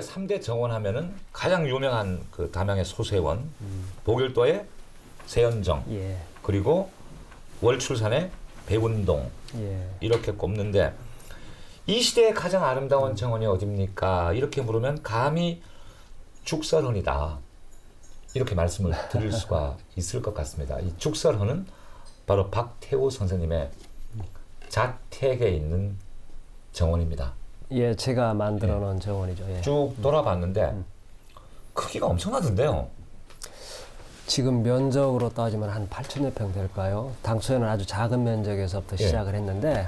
우리가 3대 정원 하면은 가장 유명한 그 담양의 소세원, 보길도의 세연정, 예. 그리고 월출산의 백운동 예. 이렇게 꼽는데 이 시대의 가장 아름다운 정원이 어딥니까? 이렇게 물으면 감히 죽설헌이다. 이렇게 말씀을 드릴 수가 있을 것 같습니다. 이 죽설헌은 바로 박태우 선생님의 자택에 있는 정원입니다. 예, 제가 만들어 놓은 정원이죠. 예. 쭉 돌아봤는데 크기가 엄청나던데요. 지금 면적으로 따지면 한 8천여 평 될까요? 당초에는 아주 작은 면적에서부터 예. 시작을 했는데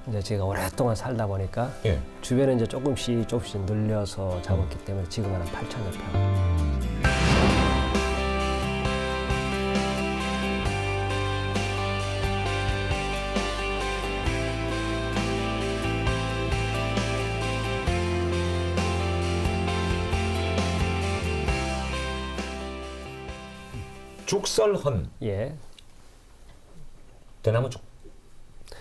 이제 제가 오랫동안 살다 보니까 예. 주변에 이제 조금씩 늘려서 잡았기 때문에 지금은 한 8천여 평. 죽설헌, 예. 대나무 죽.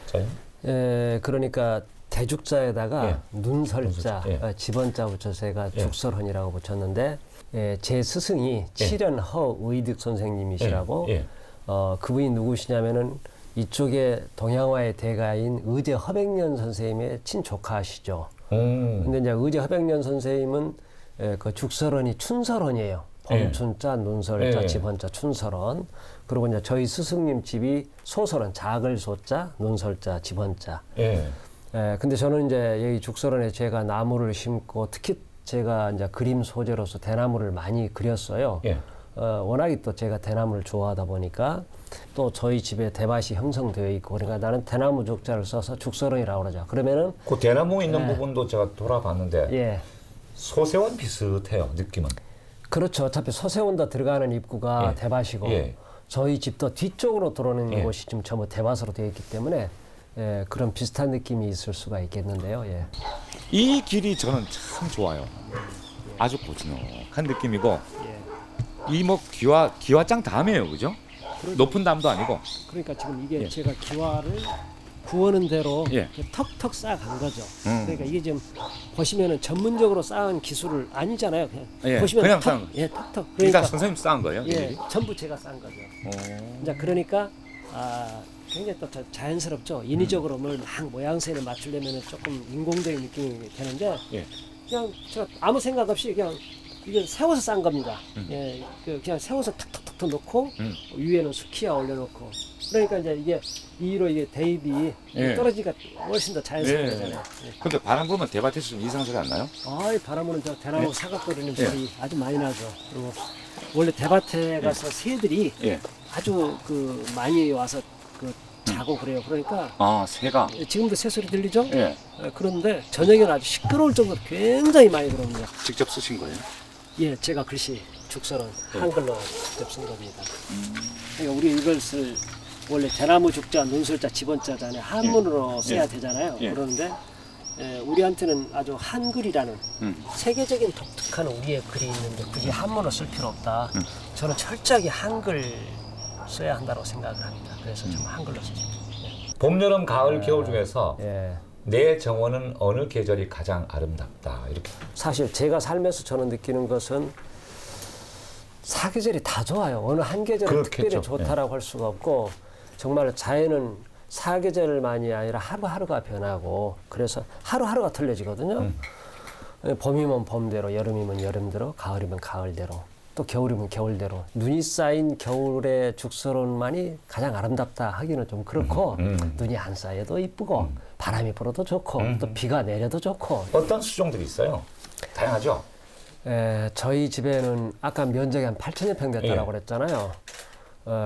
자요? 예, 그러니까 대죽자에다가 예. 눈설자, 예. 집원자 붙여서 제가 예. 죽설헌이라고 붙였는데 제 스승이 칠연허의득 선생님이시라고 예. 그분이 누구시냐면은 이쪽에 동양화의 대가인 의제 허백년 선생님의 친조카시죠. 근데 이제 의제 허백년 선생님은 그 죽설헌이 춘설헌이에요. 봄춘자, 눈설자, 예. 집헌자, 춘설헌. 그리고 이제 저희 스승님 집이 소설헌, 작을 소자, 눈설자, 집헌자. 예. 근데 저는 이제 여기 죽설헌에 제가 나무를 심고 특히 제가 이제 그림 소재로서 대나무를 많이 그렸어요. 예. 워낙에 또 제가 대나무를 좋아하다 보니까 또 저희 집에 대밭이 형성되어 있고 그러니까 나는 대나무 죽자를 써서 죽설헌이라고 그러죠. 그러면은 그 대나무 있는 부분도 제가 돌아봤는데 예. 소세원 비슷해요, 느낌은. 그렇죠. 어차피 서세원도 들어가는 입구가 예. 대밭이고 예. 저희 집도 뒤쪽으로 들어오는 예. 곳이 지금 전부 대밭으로 되어 있기 때문에 그런 비슷한 느낌이 있을 수가 있겠는데요. 예. 이 길이 저는 참 좋아요. 아주 고즈넉한 느낌이고 이 뭐 기와장 담이에요, 그죠? 높은 담도 아니고. 그러니까 지금 이게 예. 제가 기와를 구하는 대로 예. 이렇게 턱턱 쌓아간 거죠. 그러니까 이게 지금 보시면은 전문적으로 쌓은 기술을 아니잖아요. 그냥 예, 보시면 그냥 턱, 쌓은 거. 예, 턱턱. 이다 그러니까 선생님 쌓은 거예요? 예, 전부 제가 쌓은 거죠. 이제 그러니까 굉장히 또 자연스럽죠. 인위적으로 뭘 막 모양새를 맞추려면 조금 인공적인 느낌이 되는데 예. 그냥 제가 아무 생각 없이 그냥 이게 세워서 쌓은 겁니다. 예, 그냥 세워서 탁탁탁탁 놓고 위에는 수키야 올려놓고 그러니까 이제 이게 위로 이게 대입이 예. 떨어지니까 훨씬 더 자연스러워잖아요. 예. 근데 바람 불면 대밭에서 좀 이상한 소리 안 나요? 아이 바람은 저 대나무 예. 사각거리는 예. 소리 아주 많이 나죠. 그리고 원래 대밭에 가서 새들이 예. 아주 많이 와서 자고 그래요. 그러니까 아, 새가. 지금도 새 소리 들리죠? 예. 그런데 저녁에는 아주 시끄러울 정도로 굉장히 많이 들어옵니다. 직접 쓰신 거예요? 예, 제가 글씨 죽설은 한글로 직접 쓴 겁니다. 그러니까 우리 이것을 원래 대나무 죽자, 눈설자, 집원자잖아요. 한문으로 써야 되잖아요. 예. 그러는데 우리한테는 아주 한글이라는 세계적인 독특한 우리의 글이 있는데 굳이 한문을 쓸 필요 없다. 저는 철저하게 한글 써야 한다고 생각을 합니다. 그래서 좀 한글로 썼습니다. 봄, 여름, 가을, 겨울 중에서 예. 내 정원은 어느 계절이 가장 아름답다. 이렇게. 사실 제가 살면서 저는 느끼는 것은 사계절이 다 좋아요. 어느 한 계절은 그렇겠죠. 특별히 좋다라고 할 수가 없고 정말 자연은 사계절만이 아니라 하루하루가 변하고 그래서 하루하루가 틀려지거든요. 봄이면 봄대로, 여름이면 여름대로, 가을이면 가을대로, 또 겨울이면 겨울대로. 눈이 쌓인 겨울의 죽설원만이 가장 아름답다 하기는 좀 그렇고 눈이 안 쌓여도 이쁘고 바람이 불어도 좋고 또 비가 내려도 좋고. 어떤 수종들이 있어요? 다양하죠? 저희 집에는 아까 면적이 한 8천여 평 됐다고 예. 그랬잖아요.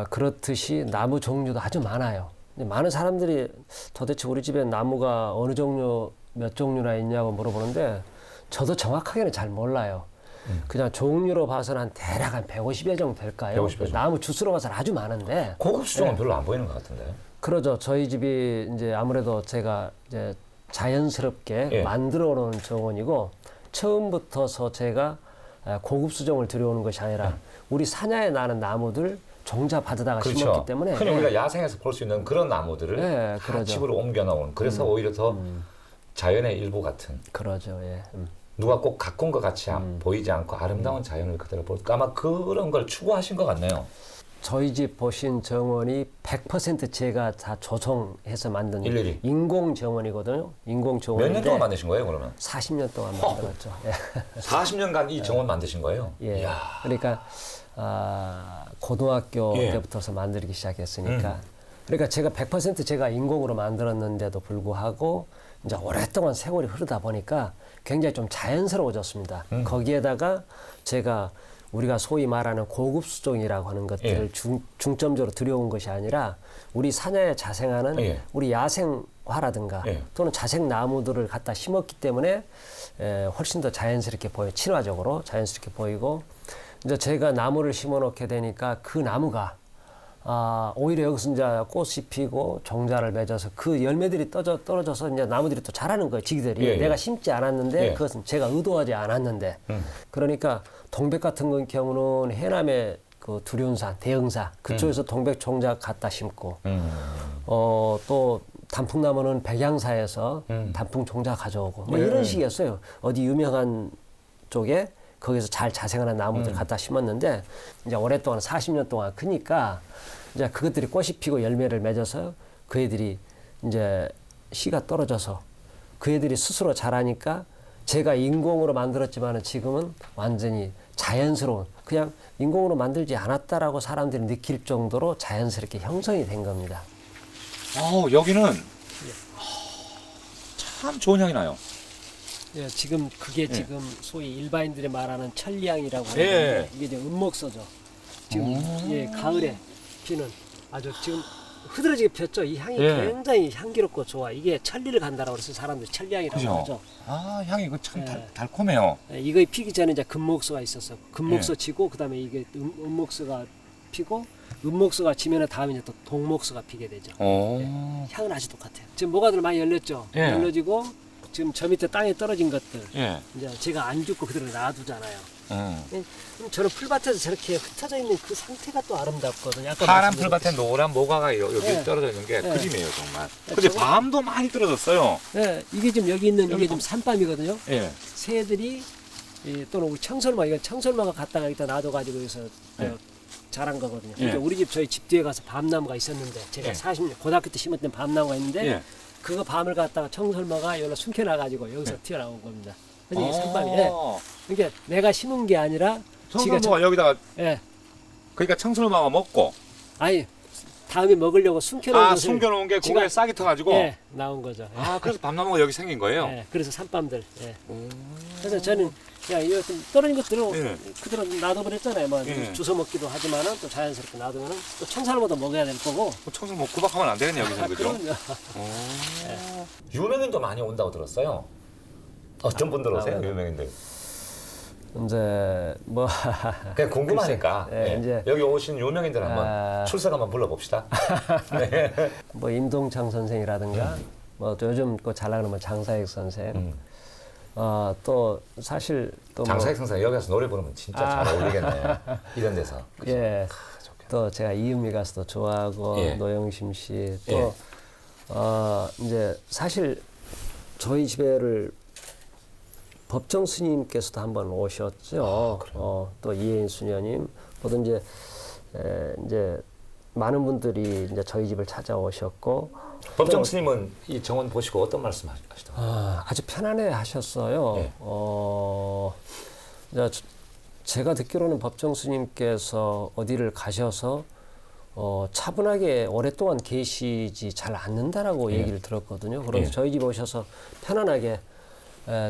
그렇듯이 나무 종류도 아주 많아요. 근데 많은 사람들이 도대체 우리 집에 나무가 어느 종류, 몇 종류나 있냐고 물어보는데 저도 정확하게는 잘 몰라요. 그냥 종류로 봐서는 한 대략 한 150여 정도 될까요? 150여 정도. 나무 주스로 봐서는 아주 많은데. 고급 수종은 별로 안 보이는 것 같은데. 그러죠. 저희 집이 이제 아무래도 제가 이제 자연스럽게 만들어 놓은 정원이고 처음부터서 제가 고급 수종을 들여오는 것이 아니라 우리 산야에 나는 나무들 종자 받으다가 심었기 때문에 흔히 우리가 야생에서 볼 수 있는 그런 나무들을 다 그러죠. 집으로 옮겨 놓은 그래서 오히려 더 자연의 일부 같은. 그러죠. 예. 누가 꼭 가꾼 것 같이 보이지 않고 아름다운 자연을 그대로 볼까 아마 그런 걸 추구하신 것 같네요. 저희 집 보신 정원이 100% 제가 다 조성해서 만든 일일이. 인공 정원이거든요. 인공 몇 정원인데 년 동안 만드신 거예요, 그러면? 40년 동안 만들었죠. 예. 40년간 이 정원 만드신 거예요? 예. 이야. 그러니까 고등학교 예. 때부터서 만들기 시작했으니까. 그러니까 제가 100% 제가 인공으로 만들었는데도 불구하고 이제 오랫동안 세월이 흐르다 보니까 굉장히 좀 자연스러워졌습니다. 거기에다가 제가 우리가 소위 말하는 고급 수종이라고 하는 것들을 예. 중점적으로 들여온 것이 아니라 우리 산야에 자생하는 예. 우리 야생화라든가 예. 또는 자생 나무들을 갖다 심었기 때문에 훨씬 더 자연스럽게 보여 친화적으로 자연스럽게 보이고 이제 제가 나무를 심어 놓게 되니까 그 나무가 오히려 여기서 이제 꽃이 피고 종자를 맺어서 그 열매들이 떨어져서 이제 나무들이 또 자라는 거예요. 지기들이. 예, 예. 내가 심지 않았는데 예. 그것은 제가 의도하지 않았는데. 그러니까 동백 같은 경우는 해남의 그 두륜산, 대흥사 그쪽에서 동백 종자 갖다 심고 또 단풍나무는 백양사에서 단풍 종자 가져오고 뭐 이런 식이었어요. 어디 유명한 쪽에 거기서 잘 자생하는 나무들 갖다 심었는데 이제 오랫동안 40년 동안 크니까 이제 그것들이 꽃이 피고 열매를 맺어서 그 애들이 이제 씨가 떨어져서 그 애들이 스스로 자라니까 제가 인공으로 만들었지만은 지금은 완전히 자연스러운 그냥 인공으로 만들지 않았다라고 사람들이 느낄 정도로 자연스럽게 형성이 된 겁니다. 여기는 참 좋은 향이 나요. 예, 지금 그게 지금 소위 일반인들이 말하는 천리향이라고 하는 예. 건데 이게 이제 은목서죠. 지금 예, 가을에 피는 아주 지금 흐드러지게 폈죠. 이 향이 예. 굉장히 향기롭고 좋아. 이게 천리를 간다라고 그래서 사람들이 천리향이라고 그죠? 하죠. 향이 그 참 예. 달콤해요. 예, 이거 피기 전에 이제 금목서가 있었어. 금목서 지고 그다음에 이게 은목서가 피고 은목서가 지면은 다음에 이제 또 동목서가 피게 되죠. 향은 아주 똑같아요. 지금 모가들 많이 열렸죠. 예. 열려지고 지금 저 밑에 땅에 떨어진 것들 예. 이제 제가 안 죽고 그대로 놔두잖아요. 음. 예, 그럼 저는 풀밭에서 저렇게 흩어져 있는 그 상태가 또 아름답거든요. 아까 파란 말씀드렸듯이. 풀밭에 노란 모가가 여기 예. 떨어져 있는 게 예. 그림이에요 정말. 예, 근데 저거- 밤도 많이 떨어졌어요. 예, 이게 지금 여기 있는 여기 이게 지금 산밤이거든요. 예. 새들이 또는 우리 청설마 이건 청설마가 갖다가 여기다 놔둬가지고 여기서 예. 자란 거거든요. 예. 그러니까 우리 집 저희 집 뒤에 가서 밤나무가 있었는데 제가 예. 40년 고등학교 때 심었던 밤나무가 있는데 예. 그거 밤을 갖다가 청설마가 여기로 숨겨놔가지고 여기서 튀어나온 겁니다. 그래서 이게 산밤이. 예. 그러니까 내가 심은 게 아니라 지가 청설모가 여기다가 예. 그러니까 청설모가 먹고 아니 다음에 먹으려고 숨겨놓은 것을 숨겨놓은 게 지가- 고기에 싹이 터가지고 예, 나온 거죠. 그래서 밤나무가 여기 생긴 거예요. 예, 그래서 산밤들. 예. 그래서 저는 야 이거 좀 떨어진 것들을 예. 그대로 놔둬버렸잖아요. 뭐 예. 주워 먹기도 하지만은 또 자연스럽게 놔두면은 또 청산모도 먹어야 될 거고. 청설모 구박하면 안 되겠네 여기서 그죠? 그럼요. 유명인도 많이 온다고 들었어요. 어떤 분들 오세요, 유명인들? 이제 뭐 그냥 궁금하니까 글쎄, 예, 예. 이제- 여기 오신 유명인들 한번 출석 한번 불러봅시다. 네. 뭐 임동창 선생이라든가 뭐 또 요즘 그 잘 나가는 뭐 장사익 선생. 또 사실 또 장사익 선생 여기 가서 노래 부르면 진짜 잘 어울리겠네. 이런 데서. 그죠? 예. 좋겠다. 또 제가 이은미 가수도 좋아하고 예. 노영심 씨 또 예. 이제 사실 저희 집에를 법정 스님께서도 한번 오셨죠. 또 이혜인 수녀님, 모두 이제 많은 분들이 이제 저희 집을 찾아오셨고 법정 스님은 이 정원 보시고 어떤 말씀 하시더라고요? 아주 편안해 하셨어요. 예. 이제 제가 듣기로는 법정 스님께서 어디를 가셔서 차분하게 오랫동안 계시지 잘 않는다라고 예. 얘기를 들었거든요. 그래서 예. 저희 집 오셔서 편안하게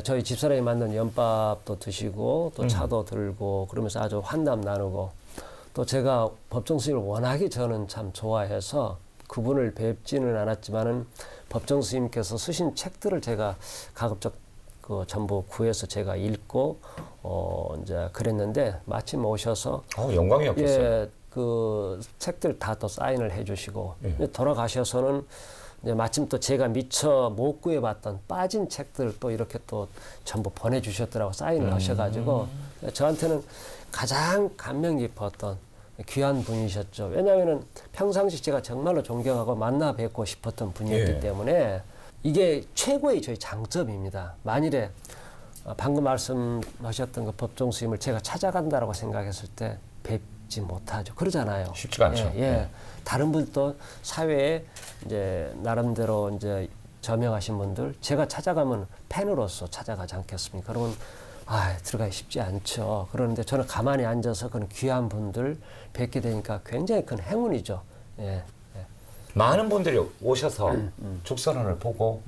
저희 집사람이 만든 연밥도 드시고 또 차도 들고 그러면서 아주 환담 나누고 또 제가 법정 스님을 워낙에 저는 참 좋아해서 그분을 뵙지는 않았지만은 법정 스님께서 쓰신 책들을 제가 가급적 그 전부 구해서 제가 읽고 이제 그랬는데 마침 오셔서 영광이었겠어요. 예, 그 책들 다 또 사인을 해주시고 예. 이제 돌아가셔서는 이제 마침 또 제가 미처 못 구해봤던 빠진 책들 또 이렇게 또 전부 보내주셨더라고 사인을 하셔가지고 저한테는 가장 감명 깊었던 귀한 분이셨죠. 왜냐하면은 평상시 제가 정말로 존경하고 만나 뵙고 싶었던 분이었기 예. 때문에 이게 최고의 저희 장점입니다. 만일에 방금 말씀하셨던 그 법정 스님을 제가 찾아간다라고 생각했을 때 뵙지 못하죠. 그러잖아요. 쉽지가 않죠. 예, 예. 다른 분도 사회에 이제 나름대로 이제 저명하신 분들 제가 찾아가면 팬으로서 찾아가지 않겠습니까? 그러면 들어가기 쉽지 않죠. 그러는데 저는 가만히 앉아서 그런 귀한 분들 뵙게 되니까 굉장히 큰 행운이죠. 예. 많은 분들이 오셔서 죽선언을 보고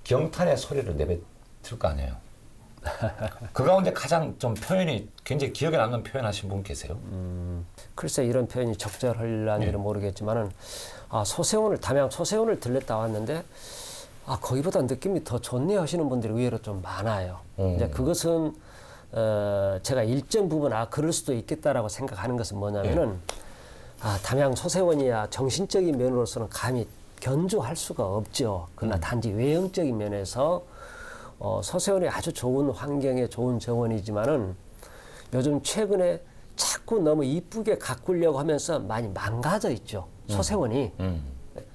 경탄의 소리를 내뱉을 거 아니에요. 그 가운데 가장 좀 표현이 굉장히 기억에 남는 표현하신 분 계세요? 글쎄 이런 표현이 적절할지는 모르겠지만은 소세원을 담양 소세원을 들렸다 왔는데 거기보다 느낌이 더 좋네 하시는 분들이 의외로 좀 많아요. 이제 그것은 제가 일정 부분 그럴 수도 있겠다라고 생각하는 것은 뭐냐면은 담양 소세원이야 정신적인 면으로서는 감히 견주할 수가 없죠. 그러나 단지 외형적인 면에서 소세원이 아주 좋은 환경에 좋은 정원이지만은 요즘 최근에 자꾸 너무 이쁘게 가꾸려고 하면서 많이 망가져 있죠. 소세원이.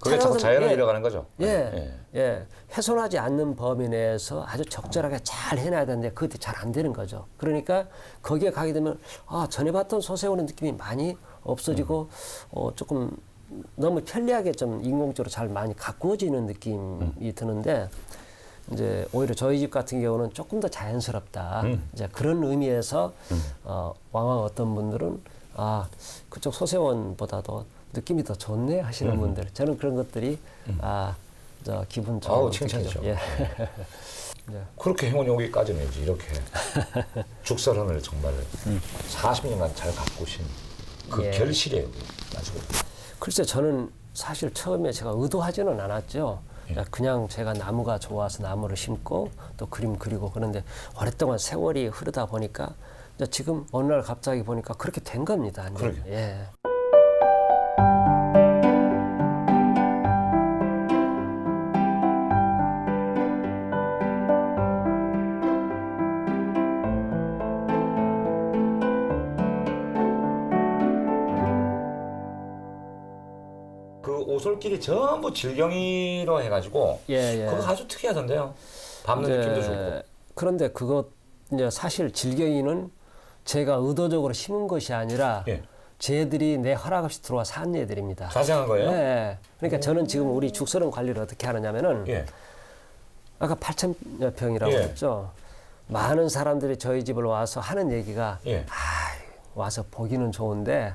그게 자꾸 자연을 잃어가는 거죠. 예. 훼손하지 않는 범위 내에서 아주 적절하게 잘 해놔야 되는데 그것도 잘 안 되는 거죠. 그러니까 거기에 가게 되면 전에 봤던 소세원의 느낌이 많이 없어지고 조금 너무 편리하게 좀 인공적으로 잘 많이 가꾸어지는 느낌이 드는데 이제 오히려 저희 집 같은 경우는 조금 더 자연스럽다. 이제 그런 의미에서 왕왕 어떤 분들은 그쪽 소세원보다도 느낌이 더 좋네 하시는 분들. 저는 그런 것들이 기분 좋은 칭찬이죠. 예. 그렇게 행운이 오기까지는 이제 이렇게 죽선언을 정말 40년간 잘 가꾸신 그 예. 결실이에요. 가지고. 글쎄 저는 사실 처음에 제가 의도하지는 않았죠. 그냥 제가 나무가 좋아서 나무를 심고 또 그림 그리고 그런데 오랫동안 세월이 흐르다 보니까 지금 어느 날 갑자기 보니까 그렇게 된 겁니다. 그러게요. 예. 그 오솔길이 전부 질경이로 해가지고 그거 아주 특이하던데요. 밟는 느낌도 좋고. 그런데 그것 이제 사실 질경이는 제가 의도적으로 심은 것이 아니라 쟤들이 내 허락 없이 들어와 산 애들입니다. 자생한 거예요? 네. 그러니까 저는 지금 우리 죽선원 관리를 어떻게 하느냐면은 아까 8,000여 평이라고 했죠. 많은 사람들이 저희 집을 와서 하는 얘기가 와서 보기는 좋은데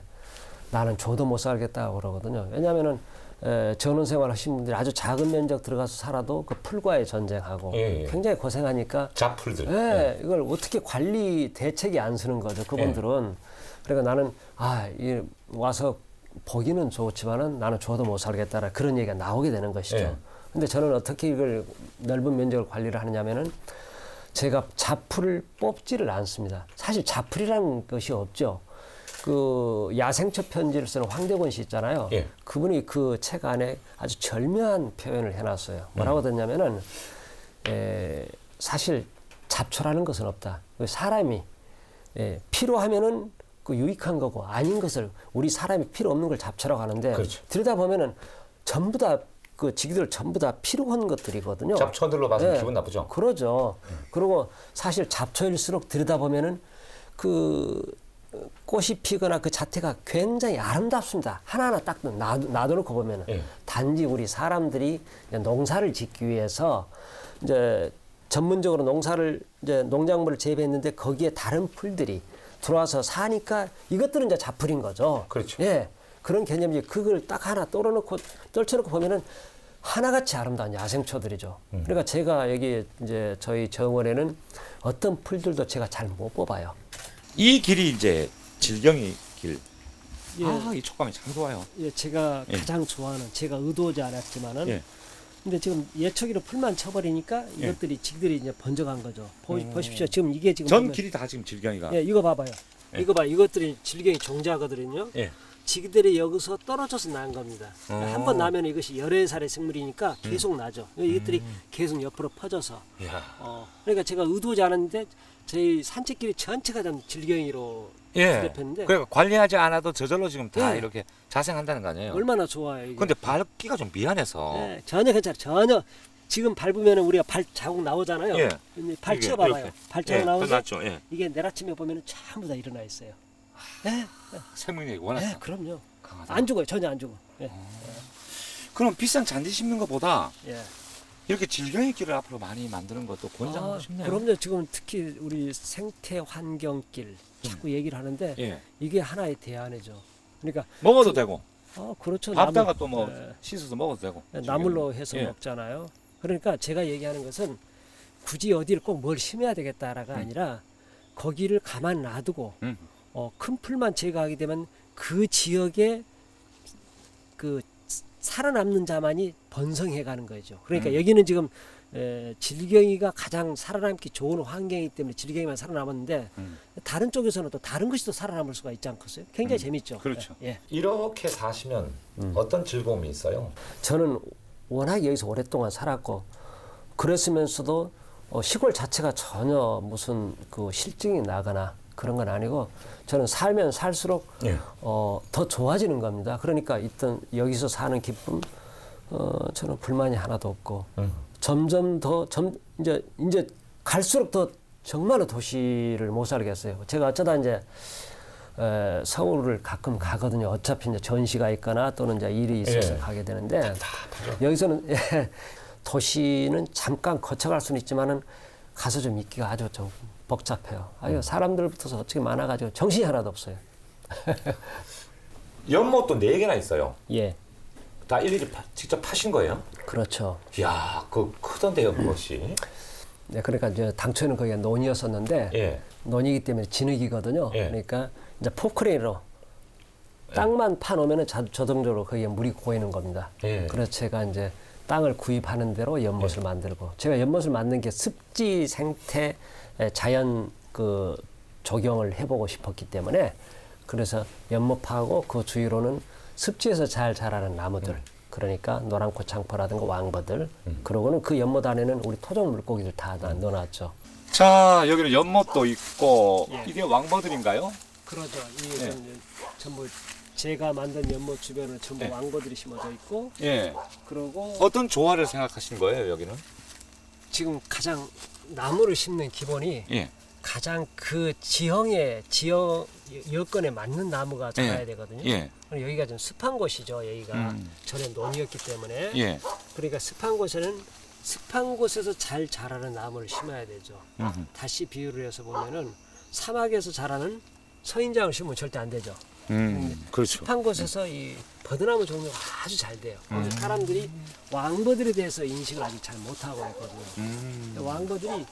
나는 줘도 못 살겠다고 그러거든요. 왜냐하면은 전원 생활 하신 분들이 아주 작은 면적 들어가서 살아도 그 풀과의 전쟁하고 굉장히 고생하니까 잡풀들. 이걸 어떻게 관리 대책이 안 서는 거죠. 그분들은. 그러니까 나는 와서 보기는 좋지만은 나는 줘도 못 살겠다라 그런 얘기가 나오게 되는 것이죠. 근데 저는 어떻게 이걸 넓은 면적을 관리를 하느냐면은 제가 잡풀을 뽑지를 않습니다. 사실 잡풀이라는 것이 없죠. 그 야생초 편지를 쓰는 황대권 씨 있잖아요. 그분이 그 책 안에 아주 절묘한 표현을 해놨어요. 뭐라고 했냐면은 사실 잡초라는 것은 없다. 사람이 필요하면은 그 유익한 거고 아닌 것을 우리 사람이 필요 없는 걸 잡초라고 하는데 들여다 보면은 전부 다 그 지기들 전부 다 필요한 것들이거든요. 잡초들로 봐서 기분 나쁘죠. 그러죠. 그리고 사실 잡초일수록 들여다 보면은 그 꽃이 피거나 그 자태가 굉장히 아름답습니다. 하나하나 딱 놔둬놓고 보면은 단지 우리 사람들이 이제 농사를 짓기 위해서 이제 전문적으로 농사를 이제 농작물을 재배했는데 거기에 다른 풀들이 들어와서 사니까 이것들은 이제 잡풀인 거죠. 그렇죠. 그런 개념이 그걸 딱 하나 떨쳐놓고 보면은 하나같이 아름다운 야생초들이죠. 그러니까 제가 여기 이제 저희 정원에는 어떤 풀들도 제가 잘 못 뽑아요. 이 길이 이제 질경이 길. 이 촉감이 참 좋아요. 제가 가장 좋아하는 제가 의도하지 않았지만은 근데 지금 예초기로 풀만 쳐버리니까 이것들이 지들이 이제 번져간 거죠. 보십시오. 지금 이게 지금 전 길이 다 지금 질경이가. 이거 봐봐요. 이거 봐. 이것들이 질경이 종자거든요. 지기들이 여기서 떨어져서 난 겁니다. 한 번 나면 이것이 열애 살의 생물이니까 계속 나죠. 이것들이 계속 옆으로 퍼져서. 그러니까 제가 의도하지 않았는데 저희 산책길이 전체가 다 질경이로 대표인데. 그러니까 관리하지 않아도 저절로 지금 다 이렇게 자생한다는 거 아니에요? 얼마나 좋아요. 이게. 근데 밟기가 좀 미안해서. 전혀 괜찮아요. 전혀 지금 밟으면 우리가 발 자국 나오잖아요. 예. 근데 발 이게 치워봐봐요. 이렇게. 발자국 예, 나오는데 끝났죠. 예. 이게 내일 아침에 보면 전부 다 일어나 있어요. 예, 생명력이 워낙 예, 그럼요. 강하다. 안 죽어요. 전혀 안 죽어. 예, 그럼 비싼 잔디 심는 것보다 예. 이렇게 질경이길을 앞으로 많이 만드는 것도 권장하고 싶네요. 그럼요. 지금 특히 우리 생태 환경길 자꾸 얘기를 하는데 예. 이게 하나의 대안이죠. 그러니까 먹어도 되고 그렇죠. 밥다가 또 뭐 예. 씻어서 먹어도 되고. 나물로 해서 예. 먹잖아요. 그러니까 제가 얘기하는 것은 굳이 어디를 꼭 뭘 심어야 되겠다라가 아니라 거기를 가만 놔두고 음. 큰 풀만 제거하게 되면 그 지역에 그 살아남는 자만이 번성해 가는 거죠. 그러니까 여기는 지금 질경이가 가장 살아남기 좋은 환경이기 때문에 질경이만 살아남았는데 다른 쪽에서는 또 다른 것이 또 살아남을 수가 있지 않겠어요? 굉장히 재밌죠. 그렇죠. 예. 이렇게 사시면 어떤 즐거움이 있어요? 저는 워낙 여기서 오랫동안 살았고 그랬으면서도 시골 자체가 전혀 무슨 그 실증이 나거나 그런 건 아니고 저는 살면 살수록 예. 더 좋아지는 겁니다. 그러니까 있던 여기서 사는 기쁨 저는 불만이 하나도 없고 점점 더 이제 갈수록 더 정말로 도시를 못 살겠어요. 제가 어쩌다 이제 서울을 가끔 가거든요. 어차피 이제 전시가 있거나 또는 이제 일이 있어서 예. 가게 되는데 여기서는 도시는 잠깐 거쳐갈 수는 있지만은 가서 좀 있기가 아주 좀 복잡해요. 사람들부터 어떻게 많아가지고 정신이 하나도 없어요. 연못도 4개나 있어요. 예, 다 일일이 직접 파신 거예요? 그렇죠. 이야, 그 크던데요, 그것이. 네, 그러니까 이제 당초에는 거기가 논이었었는데 예. 논이기 때문에 진흙이거든요. 예. 그러니까 이제 포크레인으로 땅만 파놓으면은 자동적으로 거기에 물이 고이는 겁니다. 예. 그래서 제가 이제 땅을 구입하는 대로 연못을 만들고 제가 연못을 만든 게 습지 생태 자연 그 조경을 해보고 싶었기 때문에 그래서 연못 파고 그 주위로는 습지에서 잘 자라는 나무들 그러니까 노란꽃 장포라든가 왕버들 그러고는 그 연못 안에는 우리 토종 물고기들 다 넣어놨죠. 자, 여기는 연못도 있고 예. 이게 왕버들인가요? 그러죠. 이게 예. 전부 제가 만든 연못 주변은 전부 예. 왕버들이 심어져 있고 예. 그러고 어떤 조화를 생각하신 거예요, 여기는? 지금 가장 나무를 심는 기본이 예. 가장 그 지형 여건에 맞는 나무가 자라야 되거든요. 예. 그리고 여기가 좀 습한 곳이죠. 여기가 전에 논이었기 때문에 예. 그러니까 습한 곳에는 습한 곳에서 잘 자라는 나무를 심어야 되죠. 다시 비유를 해서 보면은 사막에서 자라는 서인장을 심으면 절대 안 되죠. 그렇죠. 습한 곳에서 이 버드나무 종류가 아주 잘 돼요. 근데 사람들이 왕버들에 대해서 인식을 아직 잘 못하고 있거든요. 왕버들이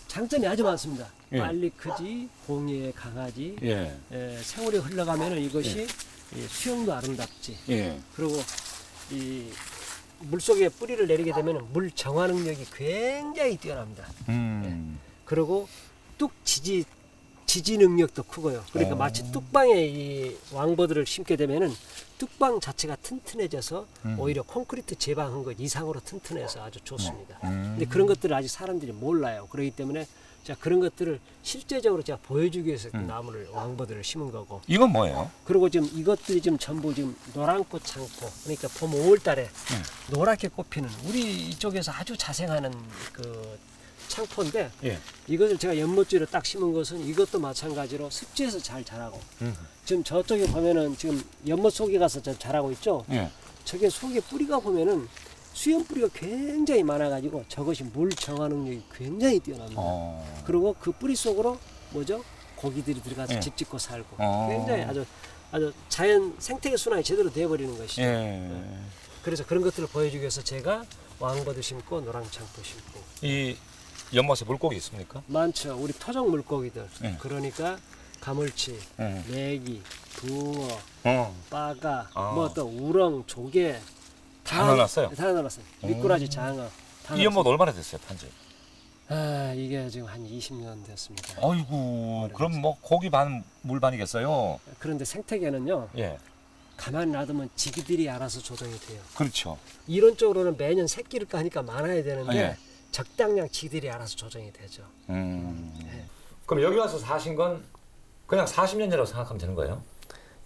장점이 아주 많습니다. 예. 빨리 크지, 공에 강하지, 예. 세월이 흘러가면 이것이 이 수영도 아름답지. 예. 그리고 이 물속에 뿌리를 내리게 되면 물 정화 능력이 굉장히 뛰어납니다. 그리고 뚝 지지 능력도 크고요. 그러니까 마치 뚝방에 이 왕버들을 심게 되면은 뚝방 자체가 튼튼해져서 오히려 콘크리트 제방한 것 이상으로 튼튼해서 아주 좋습니다. 근데 그런 것들을 아직 사람들이 몰라요. 그렇기 때문에 자 그런 것들을 실제적으로 제가 보여주기 위해서 나무를 왕버들을 심은 거고. 이건 뭐예요? 그리고 지금 이것들이 지금 전부 지금 노란꽃 창포. 그러니까 봄 5월달에 노랗게 꽃피는 우리 이쪽에서 아주 자생하는 그 창포인데 예. 이것을 제가 연못지로 딱 심은 것은 이것도 마찬가지로 습지에서 잘 자라고 지금 저쪽에 보면은 지금 연못 속에 가서 자라고 있죠. 예. 저게 속에 뿌리가 보면은 수염 뿌리가 굉장히 많아가지고 저것이 물 정화 능력이 굉장히 뛰어납니다. 그리고 그 뿌리 속으로 뭐죠? 고기들이 들어가서 예. 집 짓고 살고 어. 굉장히 아주 자연 생태계 순환이 제대로 되어버리는 것이죠. 예. 그래서 그런 것들을 보여주기 위해서 제가 왕버도 심고 노랑창포 심고 이 연못에 물고기 있습니까? 많죠. 우리 토종 물고기들. 예. 그러니까 가물치, 메기, 붕어, 빠가, 뭐 또 우렁, 조개 다 넣어놨어요? 다 넣어놨어요. 미꾸라지, 장어. 다 이 연못 얼마나 됐어요, 판지? 이게 지금 한 20년 됐습니다. 아이고, 그럼 뭐 고기 반, 물 반이겠어요? 그런데 생태계는요. 예. 가만 놔두면 지기들이 알아서 조정이 돼요. 그렇죠. 이론적으로는 매년 새끼를 까니까 많아야 되는데 예. 적당량 지기들이 알아서 조정이 되죠. 그럼 여기 와서 사신 건 그냥 40년이라고 생각하면 되는 거예요?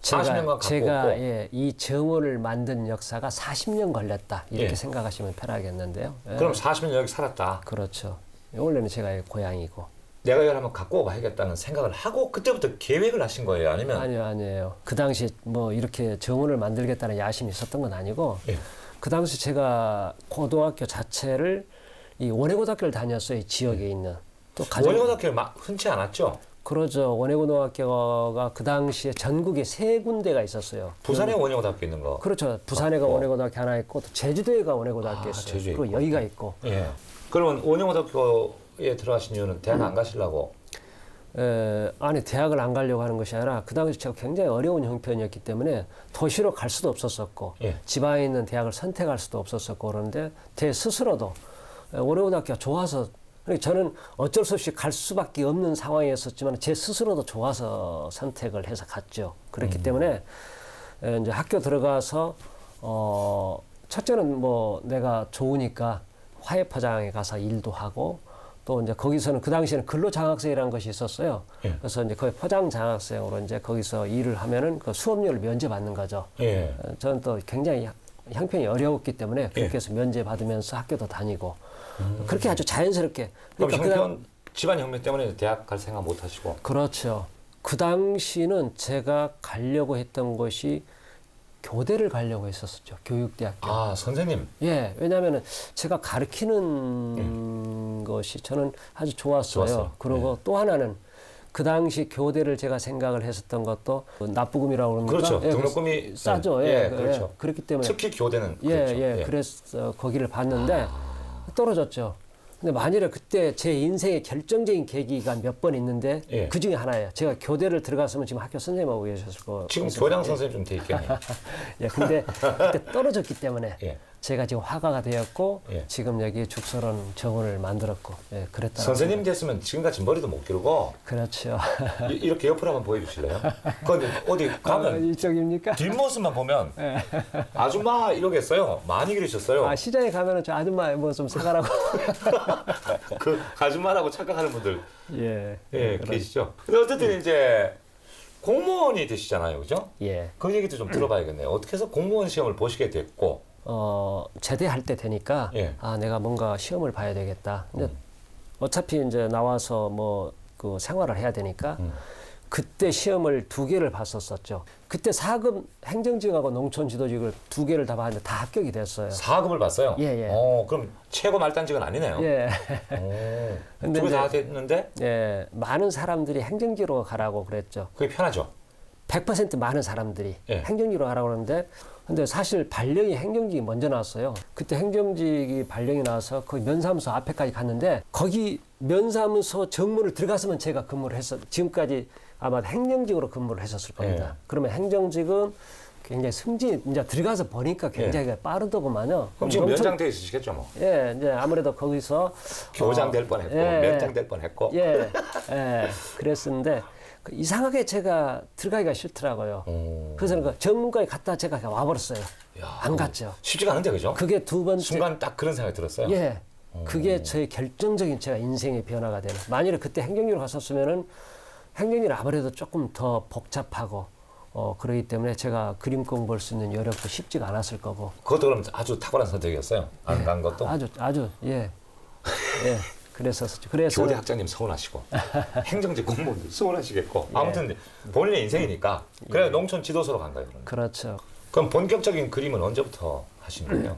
40년간 갖고 제가 없고. 예, 이 정원을 만든 역사가 40년 걸렸다 이렇게 예. 생각하시면 편하겠는데요. 예. 그럼 40년 여기 살았다. 그렇죠. 원래는 제가 고향이고. 내가 이걸 한번 갖고 가야겠다는 생각을 하고 그때부터 계획을 하신 거예요? 아니면 아니에요. 그 당시 뭐 이렇게 정원을 만들겠다는 야심이 있었던 건 아니고 예. 그 당시 제가 고등학교 자체를 이 원해고등학교를 다녔어요. 이 지역에 있는. 또 원예고등학교를 막 흔치 않았죠? 그러죠. 원해고등학교가 그 당시에 전국에 3군데가 있었어요. 부산에 원예고등학교 있는 거. 그렇죠. 부산에가 원해고등학교 하나 있고 또 제주도에가 원해고등학교 있어요. 제주에 그리고 있고. 여기가 있고. 예. 그러면 원예고등학교에 들어가신 이유는 대학 안 가시려고? 아니 대학을 안 가려고 하는 것이 아니라 그 당시 제가 굉장히 어려운 형편이었기 때문에 도시로 갈 수도 없었었고 예. 지방에 있는 대학을 선택할 수도 없었었고 그런데 제 스스로도 원해고등학교가 좋아서 그러니까 저는 어쩔 수 없이 갈 수밖에 없는 상황이었었지만 제 스스로도 좋아서 선택을 해서 갔죠. 그렇기 때문에 이제 학교 들어가서 첫째는 뭐 내가 좋으니까 화훼 포장에 가서 일도 하고 또 이제 거기서는 그 당시에는 근로장학생이라는 것이 있었어요. 예. 그래서 이제 거기 포장장학생으로 이제 거기서 일을 하면은 그 수업료를 면제받는 거죠. 예. 저는 또 굉장히 형편이 어려웠기 때문에 그렇게 예. 해서 면제받으면서 학교도 다니고 그렇게 아주 자연스럽게. 그럼 그러니까 형편, 집안 형편 때문에 대학 갈 생각 못 하시고? 그렇죠. 그 당시는 제가 가려고 했던 것이 교대를 가려고 했었죠. 교육대학교. 아, 선생님. 예, 왜냐하면은 제가 가르치는 것이 저는 아주 좋았어요. 좋았어요. 그리고 또 하나는 그 당시 교대를 제가 생각을 했었던 것도 납부금이라고 그럽니까? 그렇죠. 예, 등록금이 싸죠. 예, 예, 그렇죠. 예. 그렇기 때문에 특히 교대는 예, 그렇죠. 예, 그래서 거기를 봤는데 떨어졌죠. 근데 만일에 그때 제 인생의 결정적인 계기가 몇 번 있는데 예. 그 중에 하나예요. 제가 교대를 들어갔으면 지금 학교 선생님하고 계셨을 거. 지금 교장 선생님 좀 돼 있겠네요. 예, 근데 그때 떨어졌기 때문에 예. 제가 지금 화가가 되었고 예. 지금 여기 죽설원 정원을 만들었고 예, 그랬다. 선생님 됐으면 지금같이 머리도 못 기르고 그렇죠. 이렇게 옆으로 한번 보여주실래요? 근데 어디 가면 이쪽입니까? 뒷모습만 보면 아줌마 이러겠어요. 많이 기르셨어요. 아 시장에 가면은 저 아줌마 뭐 좀 사가라고. 그 아줌마라고 착각하는 분들 예. 예, 계시죠. 근데 어쨌든 이제 공무원이 되시잖아요, 그죠? 예. 그 얘기도 좀 들어봐야겠네요. 어떻게 해서 공무원 시험을 보시게 됐고, 제대할 때 되니까 예. 아 내가 뭔가 시험을 봐야 되겠다. 근데 어차피 이제 나와서 뭐 그 생활을 해야 되니까 그때 시험을 2개를 봤었었죠. 그때 4급 행정직하고 농촌지도직을 2개를 다 봤는데 다 합격이 됐어요. 4급을 봤어요. 예, 예. 그럼 최고 말단직은 아니네요. 예. 두 근데 개 다 이제- 됐는데 예, 많은 사람들이 행정지로 가라고 그랬죠. 그게 편하죠. 100% 많은 사람들이 예. 행정지로 가라고 그러는데 근데 사실 발령이 행정직이 먼저 나왔어요. 그때 행정직이 발령이 나와서 거기 면사무소 앞에까지 갔는데 거기 면사무소 정문을 들어갔으면 제가 근무를 지금까지 아마 행정직으로 근무를 했었을 겁니다. 예. 그러면 행정직은 굉장히 승진 이제 들어가서 보니까 굉장히 빠르더구만요. 그럼 지금 농촌- 면장돼 있으시겠죠, 뭐. 예, 이제 아무래도 거기서 교장 될 뻔했고, 예, 면장 될 뻔했고. 예, 예, 그랬었는데 그 이상하게 제가 들어가기가 싫더라고요. 그래서 그 전문가에 갔다 제가 와버렸어요. 야, 안 갔죠. 쉽지가 않은데, 그죠? 그게 2번째. 순간 딱 그런 생각이 들었어요. 예, 그게 저의 결정적인 제가 인생의 변화가 되는. 만일에 그때 행정직으로 갔었으면은 행정직은 아무래도 조금 더 복잡하고 그러기 때문에 제가 그림 공부할 수 있는 여력도 쉽지가 않았을 거고. 그것도 그럼 아주 탁월한 선택이었어요. 안 간 것도. 아주 예, 예. 그랬었죠. 그래서 교대 학장님 서운하시고 행정직 공무원들 서운하시겠고 예. 아무튼 본인의 인생이니까 그래 농촌 지도소로 간 거예요. 그러면. 그렇죠. 그럼 본격적인 그림은 언제부터 하신 거예요?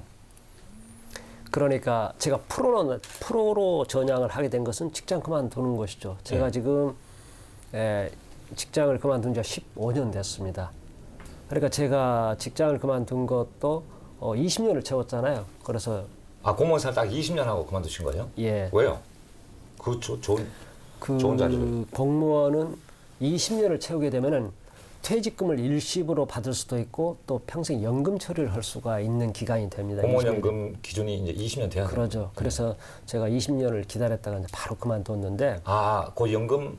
그러니까 제가 프로로 전향을 하게 된 것은 직장 그만두는 것이죠. 제가 네. 지금 직장을 그만둔 지가 15년 됐습니다. 그러니까 제가 직장을 그만둔 것도 20년을 채웠잖아요. 그래서 공무원 살 딱 20년 하고 그만두신 거예요? 예, 왜요? 그 좋은 그 좋은 자리를. 공무원은 20년을 채우게 되면은 퇴직금을 일시불로 받을 수도 있고 또 평생 연금 처리를 할 수가 있는 기간이 됩니다. 공무원연금 기준이 이제 20년 돼야 돼요. 그러죠. 그래서 제가 20년을 기다렸다가 이제 바로 그만뒀는데 그 연금은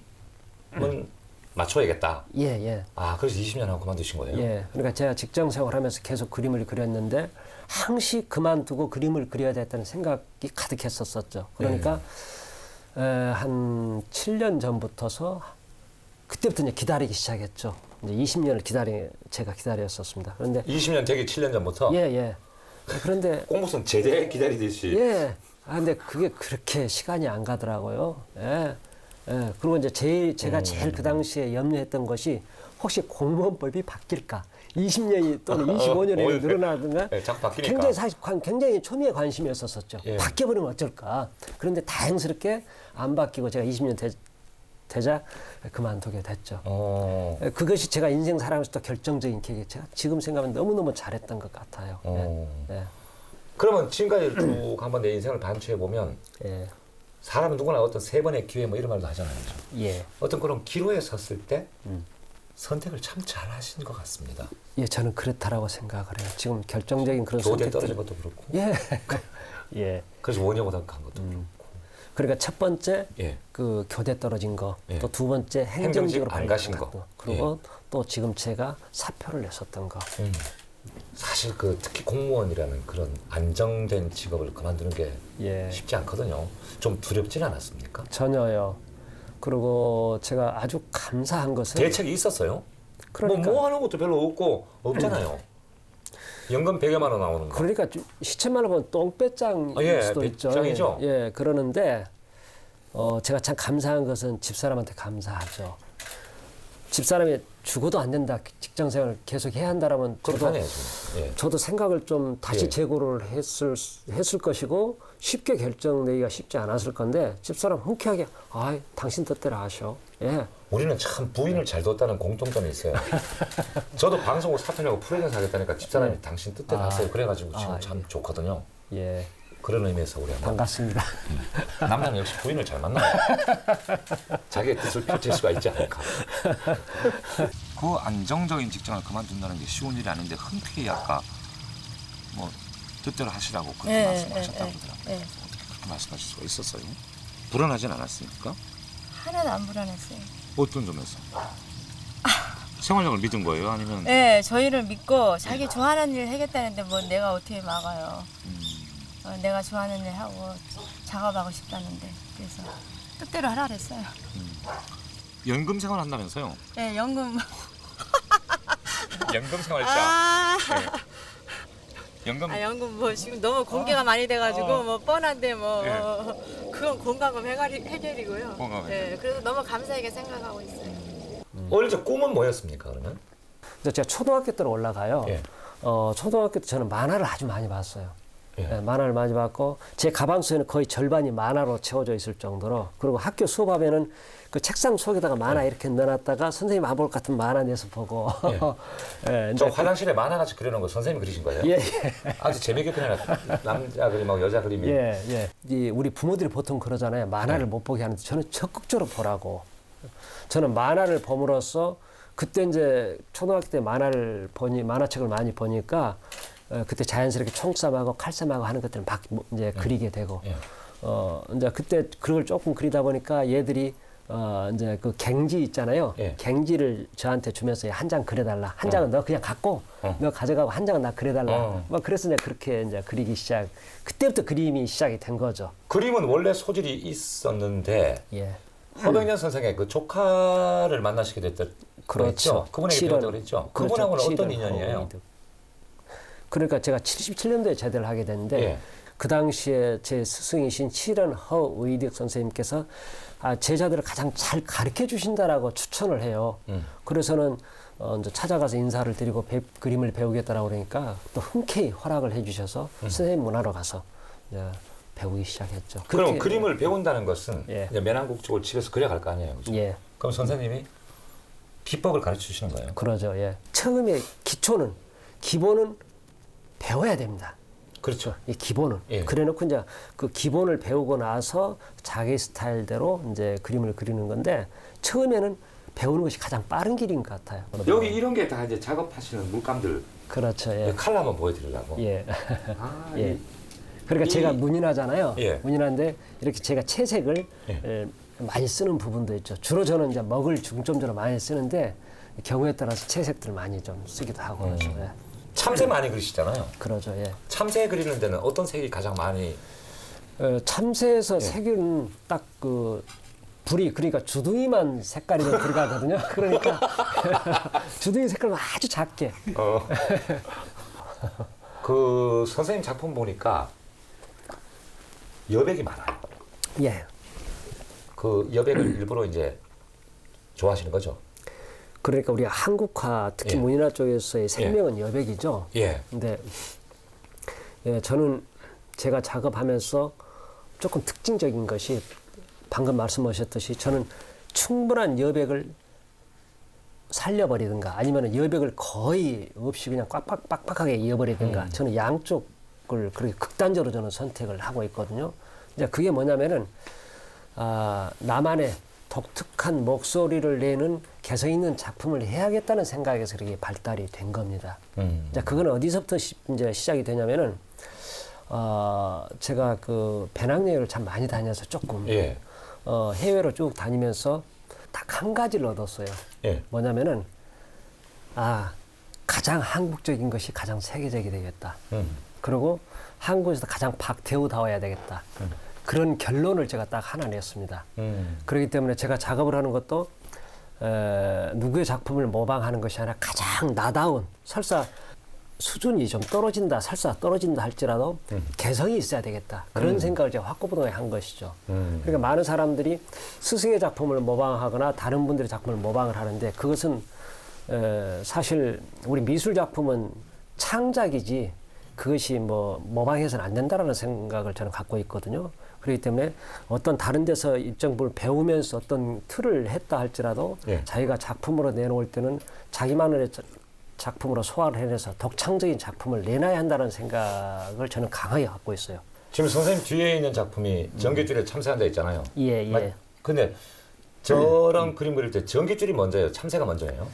맞춰야겠다. 예. 그래서 20년 하고 그만두신 거예요? 예. 그러니까 제가 직장 생활하면서 계속 그림을 그렸는데 항시 그만두고 그림을 그려야 됐다는 생각이 가득했었었죠. 그러니까 한 7년 전부터서 그때부터 이제 기다리기 시작했죠. 이제 20년을 제가 기다렸었습니다. 그런데 20년 되기 7년 전부터 예. 그런데 꼭 무슨 제대 기다리듯이. 예. 근데 그게 그렇게 시간이 안 가더라고요. 예. 그리고 이제 제가 제일 그 당시에 염려했던 것이 혹시 공무원법이 바뀔까? 20년이 또는 25년이 늘어나든가 자꾸 바뀌니까. 굉장히 사실 굉장히 초미의 관심이었었죠. 예. 바뀌어버리면 어쩔까? 그런데 다행스럽게 안 바뀌고 제가 20년 되자 그만두게 됐죠. 그것이 제가 인생 살아가면서 또 결정적인 계기. 제가 지금 생각하면 너무너무 잘했던 것 같아요. 예. 그러면 지금까지 쭉 한번 내 인생을 반추해 보면 예. 사람은 누구나 어떤 세 번의 기회 뭐 이런 말도 하잖아요. 예. 어떤 그런 기로에 섰을 때 선택을 참 잘하신 것 같습니다. 예, 저는 그렇다라고 생각을 해요. 지금 결정적인 그런 교대 선택들. 떨어진 것도 그렇고. 예. 예. 그래서 원여고등학교 간 것도 그렇고. 그러니까 첫 번째 예. 그 교대 떨어진 거, 예. 또 두 번째 행정직 행정직으로 안 가신 발탁한 거. 그리고 또 지금 제가 사표를 냈었던 거. 사실 그 특히 공무원이라는 그런 안정된 직업을 그만두는 게 예. 쉽지 않거든요. 좀 두렵진 않았습니까? 전혀요. 그리고 제가 아주 감사한 것은 대책이 있었어요? 그러니까 뭐 하는 것도 별로 없잖아요. 연금 100여만 원 나오는 거. 그러니까 시체만 보면 똥배짱일 예, 수도 있죠. 배짱이죠. 예, 그러는데 제가 참 감사한 것은 집사람한테 감사하죠. 집사람이 죽어도 안 된다, 직장생활을 계속 해야 한다라면 그렇다네요. 예. 저도 생각을 좀 다시 예. 재고를 했을 것이고 쉽게 결정 내기가 쉽지 않았을 건데 집사람 흔쾌하게 당신 뜻대로 하셔. 예. 우리는 참 부인을 잘 뒀다는 공통점이 있어요. 저도 방송국 사표 내고 프리랜서 하겠다니까 집사람이 당신 뜻대로 하세요. 그래가지고 지금 참 좋거든요. 예. 그런 의미에서 우리 한번 반갑습니다. 남자는 역시 부인을 잘 만나요. 자기의 뜻을 펼칠 수가 있지 않을까. 그 안정적인 직장을 그만둔다는 게 쉬운 일이 아닌데 흔쾌히 아까 뭐 뜻대로 하시라고 그렇게 말씀하셨다고 그러더라고요. 어떻게 그렇게 말씀하실 수가 있었어요? 불안하진 않았습니까? 하나도 안 불안했어요. 어떤 점에서? 생활력을 믿은 거예요? 아니면? 네, 저희를 믿고 자기 좋아하는 일 하겠다는데 뭐 내가 어떻게 막아요. 내가 좋아하는 일 하고 작업하고 싶다는데 그래서 뜻대로 하라 그랬어요. 연금 생활 한다면서요? 네, 연금. 연금 생활자. 연금. 연금 뭐 지금 너무 공개가 많이 돼가지고 뭐 뻔한데 뭐 그건 공과금 해결이고요. 공과금 네, 그래서 너무 감사하게 생각하고 있어요. 어릴 적 꿈은 뭐였습니까 그러면? 제가 초등학교 때로 올라가요. 예. 초등학교 때 저는 만화를 아주 많이 봤어요. 예. 만화를 많이 봤고 제 가방 속에는 거의 절반이 만화로 채워져 있을 정도로 그리고 학교 수업하면은 그 책상 속에다가 만화 이렇게 넣어놨다가 선생님 아볼 같은 만화 내서 보고 저 화장실에 만화같이 그려놓은 거 선생님이 그리신 거예요? 예. 아주 재밌게 그려놨 남자 그림하고 여자 그림이. 예. 우리 부모들이 보통 그러잖아요. 만화를 못 보게 하는데 저는 적극적으로 보라고. 저는 만화를 봄으로써 그때 이제 초등학교 때 만화책을 많이 보니까 그때 자연스럽게 총싸움하고 칼싸움하고 하는 것들을 막 이제 그리게 되고 이제 그때 그걸 조금 그리다 보니까 얘들이 이제 그 갱지 있잖아요. 갱지를 저한테 주면서 한 장 그려달라. 한 장은 너 그냥 갖고 너 가져가고 한 장은 나 그려달라. 뭐 그래서 이제 그렇게 이제 그리기 그때부터 그림이 시작이 된 거죠. 그림은 원래 소질이 있었는데 예. 허병년 선생의 그 조카를 만나시게 됐다. 그렇죠. 그분에게 배웠다고 그랬죠. 그분하고는 어떤 인연이에요? 그러니까 제가 77년도에 제대를 하게 됐는데 그 당시에 제 스승이신 칠연 허의득 선생님께서 제자들을 가장 잘 가르쳐 주신다라고 추천을 해요. 그래서는 이제 찾아가서 인사를 드리고 그림을 배우겠다라고 그러니까 또 흔쾌히 허락을 해주셔서 선생님 문화로 가서 이제 배우기 시작했죠. 그럼 그림을 배운다는 것은 이제 매난국 쪽을 집에서 그려갈 거 아니에요, 그죠? 그럼 선생님이 기법을 가르쳐 주시는 거예요? 그러죠. 처음에 기본은 배워야 됩니다. 그렇죠. 이 기본은. 그래놓고 이제 그 기본을 배우고 나서 자기 스타일대로 이제 그림을 그리는 건데 처음에는 배우는 것이 가장 빠른 길인 것 같아요. 여기 이런 게 다 이제 작업하시는 물감들. 그렇죠. 칼라 한번 보여드리려고. 그러니까 제가 문인하잖아요. 예. 문인한데 이렇게 제가 채색을 많이 쓰는 부분도 있죠. 주로 저는 이제 먹을 중점적으로 많이 쓰는데 경우에 따라서 채색들을 많이 좀 쓰기도 하고 그러죠. 참새 많이 그리시잖아요. 그러죠. 참새 그리는 데는 어떤 색이 가장 많이? 참새에서 색은 딱 그 불이 그러니까 주둥이만 색깔이 좀 들어가거든요. 그러니까 주둥이 색깔만 아주 작게. 그 선생님 작품 보니까 여백이 많아요. 예. 그 여백을 일부러 이제 좋아하시는 거죠? 그러니까 우리가 한국화 특히 예. 문인화 쪽에서의 생명은 여백이죠. 예. 근데 예, 저는 제가 작업하면서 조금 특징적인 것이 방금 말씀하셨듯이 저는 충분한 여백을 살려버리든가 아니면 여백을 거의 없이 그냥 빡빡하게 이어버리든가 저는 양쪽을 그렇게 극단적으로 저는 선택을 하고 있거든요. 이제 그게 뭐냐면은 나만의 독특한 목소리를 내는 개성 있는 작품을 해야겠다는 생각에서 그렇게 발달이 된 겁니다. 이제 그건 어디서부터 이제 시작이 되냐면은 제가 그 배낭여행을 참 많이 다녀서 조금 예. 해외로 쭉 다니면서 딱 한 가지를 얻었어요. 예. 뭐냐면은 가장 한국적인 것이 가장 세계적이 되겠다. 그리고 한국에서 가장 박태우다워야 되겠다. 그런 결론을 제가 딱 하나 냈습니다. 그렇기 때문에 제가 작업을 하는 것도 누구의 작품을 모방하는 것이 아니라 가장 나다운 설사 수준이 좀 떨어진다, 설사 떨어진다 할지라도 개성이 있어야 되겠다. 그런 생각을 제가 확고부동에 한 것이죠. 그러니까 많은 사람들이 스승의 작품을 모방하거나 다른 분들의 작품을 모방을 하는데 그것은 사실 우리 미술 작품은 창작이지 그것이 뭐 모방해서는 안 된다라는 생각을 저는 갖고 있거든요. 그렇기 때문에 어떤 다른 데서 일정 부분 배우면서 어떤 틀을 했다 할지라도 예. 자기가 작품으로 내놓을 때는 자기만의 작품으로 소화를 해내서 독창적인 작품을 내놔야 한다는 생각을 저는 강하게 갖고 있어요. 지금 선생님 뒤에 있는 작품이 전깃줄에 참새한다 있잖아요. 예, 예. 근데 저런 그림 그릴 때 전깃줄이 먼저예요? 참새가 먼저예요?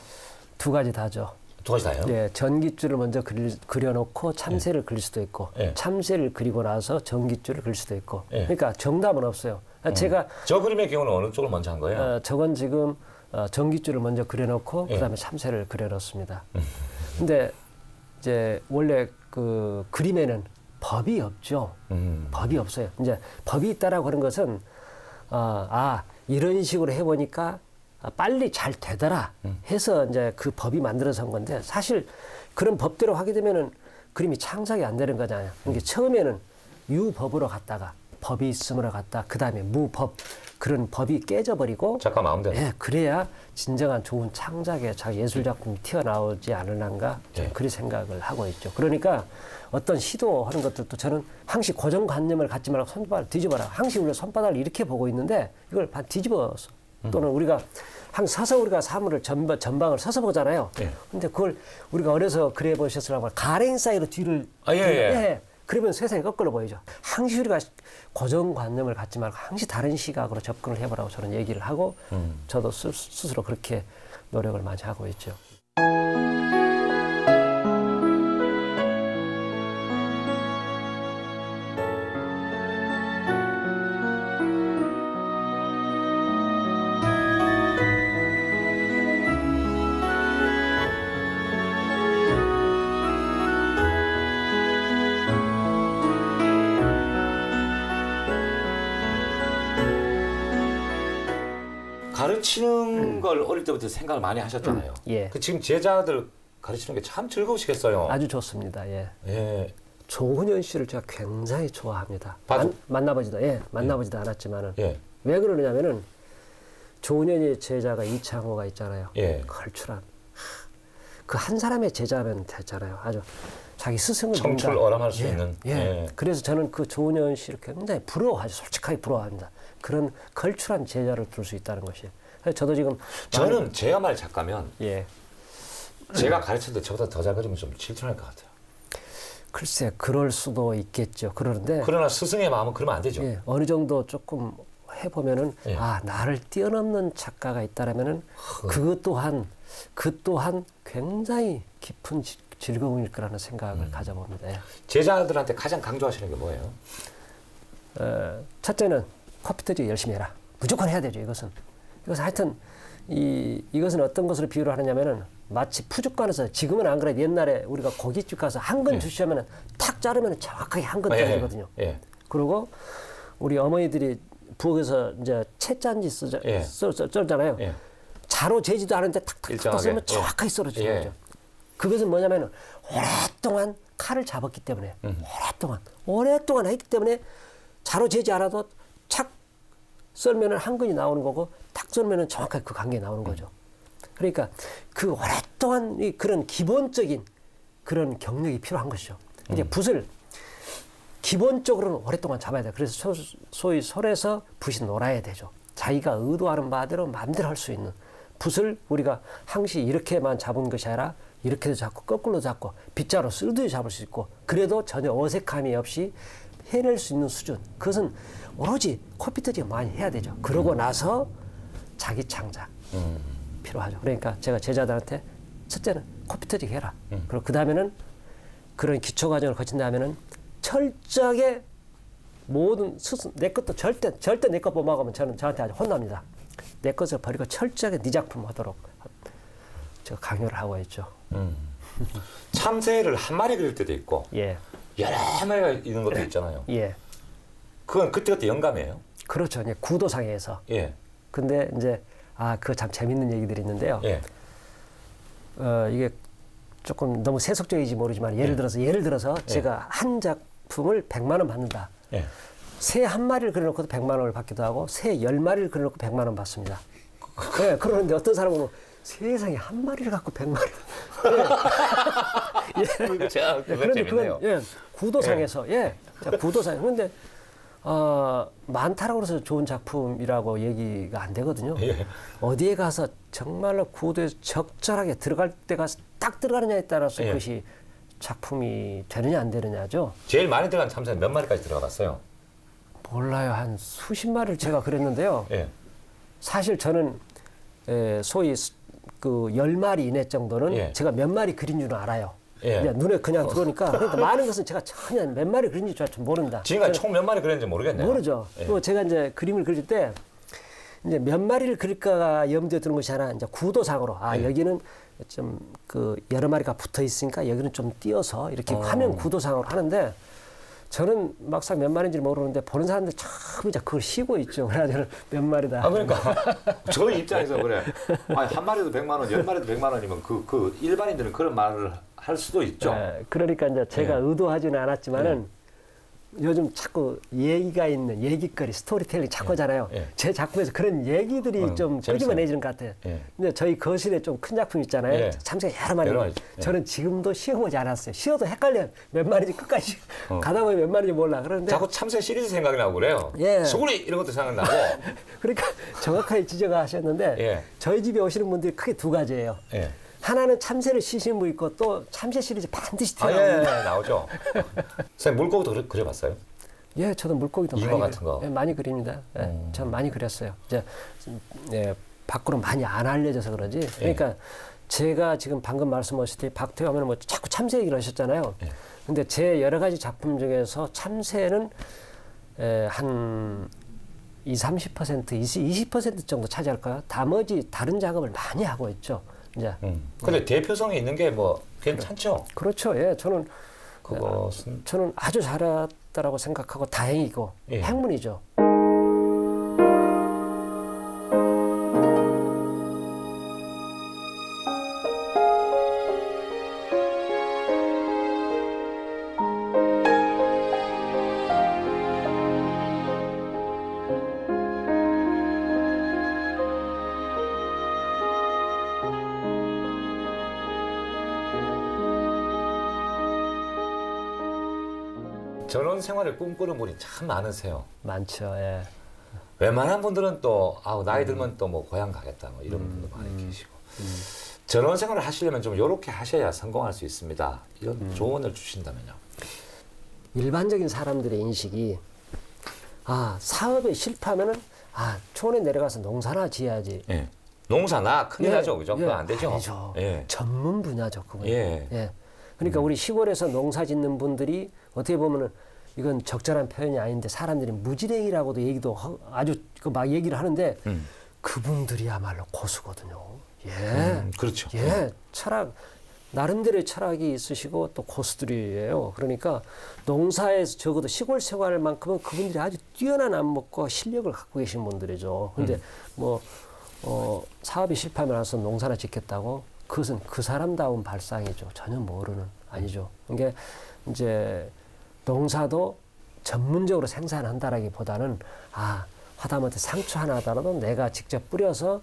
두 가지 다죠. 두 가지 다예요? 예, 전깃줄을 먼저 그려놓고 참새를 그릴 수도 있고 예. 참새를 그리고 나서 전깃줄을 그릴 수도 있고 예. 그러니까 정답은 없어요. 제가 저 그림의 경우는 어느 쪽을 먼저 한 거예요? 저건 지금 전깃줄을 먼저 그려놓고 예. 그다음에 참새를 그려놓습니다. 근데 이제 원래 그 그림에는 법이 없죠. 법이 없어요. 이제 법이 있다라고 하는 것은 이런 식으로 해보니까 빨리 잘 되더라 해서 이제 그 법이 만들어서 한 건데 사실 그런 법대로 하게 되면은 그림이 창작이 안 되는 거잖아요. 그러니까 처음에는 유법으로 갔다가 법이 있음으로 갔다 그 다음에 무법 그런 법이 깨져버리고 작가 마음대로. 예, 그래야 진정한 좋은 창작의 예술 작품이 튀어나오지 않을란가 저는 예. 그런 생각을 하고 있죠. 그러니까 어떤 시도하는 것들도 저는 항시 고정관념을 갖지 말고 손바닥을 뒤집어라. 항시 우리가 손바닥을 이렇게 보고 있는데 이걸 반 뒤집어서 또는 우리가 항상 서서 우리가 사물을 전방을 서서 보잖아요. 예. 근데 그걸 우리가 어려서 그래 보셨으라고 가랭 사이로 뒤를 예. 그러면 세상이 거꾸로 보이죠. 항시 우리가 고정관념을 갖지 말고 항시 다른 시각으로 접근을 해보라고 저는 얘기를 하고 저도 스스로 그렇게 노력을 많이 하고 있죠. 가르치는 걸 어릴 때부터 생각을 많이 하셨잖아요. 예. 그 지금 제자들 가르치는 게 참 즐거우시겠어요. 아주 좋습니다. 예. 예. 조훈현 씨를 제가 굉장히 좋아합니다. 봐도- 만나보지도 않았지만은 예. 왜 그러냐면은 조훈현의 제자가 이창호가 있잖아요. 예. 걸출한 그 한 사람의 제자면 됐잖아요. 아주 자기 스승을 청출 믿는다. 어람할 수 있는. 예. 예. 그래서 저는 그 조훈현 씨를 굉장히 부러워하죠. 솔직하게 부러워합니다. 그런 걸출한 제자를 둘 수 있다는 것이. 그래서 저도 지금 저는 제야말 작가면 예. 제가 가르쳤는데 저보다 더 잘 그리면 좀 질투날 것 같아요. 글쎄 그럴 수도 있겠죠. 그러는데 그러나 스승의 마음은 그러면 안 되죠. 예, 어느 정도 조금 해보면은 예. 나를 뛰어넘는 작가가 있다라면은 그 또한 굉장히 깊은 즐거움일 거라는 생각을 가져봅니다. 예. 제자들한테 가장 강조하시는 게 뭐예요? 첫째는 컴퓨터지 열심히 해라. 무조건 해야 되죠. 이것은 하여튼 이것은 어떤 것으로 비유를 하느냐면은 마치 푸죽간에서 지금은 안 그래도 옛날에 우리가 고깃집 가서 한 건 주시면은 탁 자르면 정확하게 한 건 떨어지거든요. 예. 그리고 우리 어머니들이 부엌에서 이제 채짠지 예. 썰잖아요. 예. 자로 재지도 않은데 탁탁탁 일정하게. 썰면 예. 정확하게 썰어지는 예. 거죠. 그것은 뭐냐면 오랫동안 칼을 잡았기 때문에 오랫동안 했기 때문에 자로 재지 않아도 착 썰면은 한 근이 나오는 거고 탁 썰면은 정확하게 그 관계에 나오는 거죠. 그러니까 그 오랫동안 그런 기본적인 그런 경력이 필요한 것이죠. 이제 붓을 기본적으로는 오랫동안 잡아야 돼요. 그래서 소위 솔에서 붓이 놀아야 되죠. 자기가 의도하는 바대로 마음대로 할 수 있는 붓을 우리가 항시 이렇게만 잡은 것이 아니라 이렇게도 잡고 거꾸로 잡고 빗자루 쓸듯이 잡을 수 있고 그래도 전혀 어색함이 없이 해낼 수 있는 수준. 그것은 오로지 컴퓨터가 많이 해야 되죠. 그러고 나서 자기 창작 필요하죠. 그러니까 제가 제자들한테 첫째는 컴퓨터직 해라. 그리고 그 다음에는 그런 기초 과정을 거친 다음에는 철저하게 모든 내 것도 절대 내 것 뽑아가면 저한테 아주 혼납니다. 내 것을 버리고 철저하게 네 작품 하도록 제가 강요를 하고 있죠. 참새를 한 마리 그릴 때도 있고 예, 여러 마리가 있는 것도 있잖아요. 예, 그건 그때그때 영감이에요. 그렇죠. 이제 구도상에서. 예. 근데 이제 그거 참 재밌는 얘기들이 있는데요. 예. 이게 조금 너무 세속적이지 모르지만 예를 들어서 제가 한 작품을 100만 원 받는다. 예. 새 한 마리를 그려놓고도 100만 원을 받기도 하고 새 10마리를 그려놓고 100만 원 받습니다. 네, 그러는데 어떤 사람은 세상에 한 마리를 갖고 100마리. 예. 제가 그거 그런데 재밌네요. 그건 구도상에서 자, 구도상. 그런데 많다라고 해서 좋은 작품이라고 얘기가 안 되거든요. 예. 어디에 가서 정말로 구도에 적절하게 들어갈 때가 딱 들어가느냐에 따라서 예. 그것이 작품이 되느냐 안 되느냐죠. 제일 많이 들어간 참새는 몇 마리까지 들어갔어요? 몰라요. 한 수십 마리를 제가 그렸는데요. 예. 사실 저는 소위 그 10마리 이내 정도는 예. 제가 몇 마리 그린 줄은 알아요. 예. 그냥 눈에 그냥 들어오니까 그러니까 많은 것은 제가 전혀 몇 마리 그린지 잘 모른다. 지금까지 총 몇 마리 그렸는지 모르겠네요. 모르죠. 예. 또 제가 이제 그림을 그릴 때 이제 몇 마리를 그릴까가 염두에 드는 것이 아니라 이제 구도상으로 예. 여기는 좀 그 여러 마리가 붙어 있으니까 여기는 좀 띄어서 이렇게 화면 구도상으로 하는데 저는 막상 몇 마리인지 모르는데 보는 사람들 참 이제 그걸 쉬고 있죠. 그래가지고 몇 마리다. 그러니까 저희 입장에서 그래. 아니, 한 마리도 100만 원, 10마리도 100만 원이면 그 일반인들은 그런 말을 할 수도 있죠. 그러니까 이제 제가 예. 의도하지는 않았지만은 요즘 자꾸 얘기가 있는 얘기거리, 스토리텔링 자꾸 하잖아요. 예. 제 작품에서 그런 얘기들이 좀 재밌어요. 끄집어내지는 것 같아요. 예. 근데 저희 거실에 좀 큰 작품 있잖아요. 예. 참새가 여러 마리. 여러 마리. 예. 저는 지금도 씌워보지 않았어요. 씌워도 헷갈려요. 몇 마리인지 끝까지 가다 보면 몇 마리인지 몰라. 그런데 자꾸 참새 시리즈 생각이 나고 그래요. 예. 소리 이런 것도 생각나고. 그러니까 정확하게 지적하셨는데 예. 저희 집에 오시는 분들이 크게 두 가지예요. 예. 하나는 참새를 씌시는 분 있고 또 참새 시리즈 반드시 예, 들어갑니다. 나오죠. 선생님 물고기도 그려봤어요? 예, 저도 물고기도 잉어 많이 같은 거. 예, 많이 그립니다. 예, 전 많이 그렸어요. 이제 밖으로 많이 안 알려져서 그런지. 그러니까 제가 지금 방금 말씀하셨듯이 박태호 하면 뭐 자꾸 참새 얘기를 하셨잖아요. 예. 근데 제 여러 가지 작품 중에서 참새는 한 20, 30% 정도 차지할까요? 나머지 다른 작업을 많이 하고 있죠. 이제 근데 대표성이 있는 게 뭐 괜찮죠? 그렇죠. 예, 그것은 저는 아주 잘했다라고 생각하고 다행이고 예. 행운이죠. 전원 생활을 꿈꾸는 분이 참 많으세요. 많죠. 예. 웬만한 분들은 또 나이 들면 또 뭐 고향 가겠다 뭐 이런 분도 많이 계시고 전원 생활을 하시려면 좀 이렇게 하셔야 성공할 수 있습니다. 이런 조언을 주신다면요. 일반적인 사람들의 인식이 사업에 실패하면은 촌에 내려가서 농사나 지어야지. 예. 농사나 큰일 나죠, 그죠? 그거 안 되죠. 아니죠. 예. 전문 분야죠, 그건. 예. 그러니까 우리 시골에서 농사 짓는 분들이 어떻게 보면은 이건 적절한 표현이 아닌데 사람들이 무지랭이라고도 얘기도 아주 막 얘기를 하는데 그분들이야말로 고수거든요. 예. 그렇죠. 예. 철학 나름대로의 철학이 있으시고 또 고수들이에요. 그러니까 농사에서 적어도 시골 생활만큼은 그분들이 아주 뛰어난 안목과 실력을 갖고 계신 분들이죠. 근데 사업이 실패하면 나서 농사를 짓겠다고 그것은 그 사람다운 발상이죠. 전혀 모르는 아니죠. 그게 이제 농사도 전문적으로 생산한다라기보다는 화다못해 상추 하나 하더라도 내가 직접 뿌려서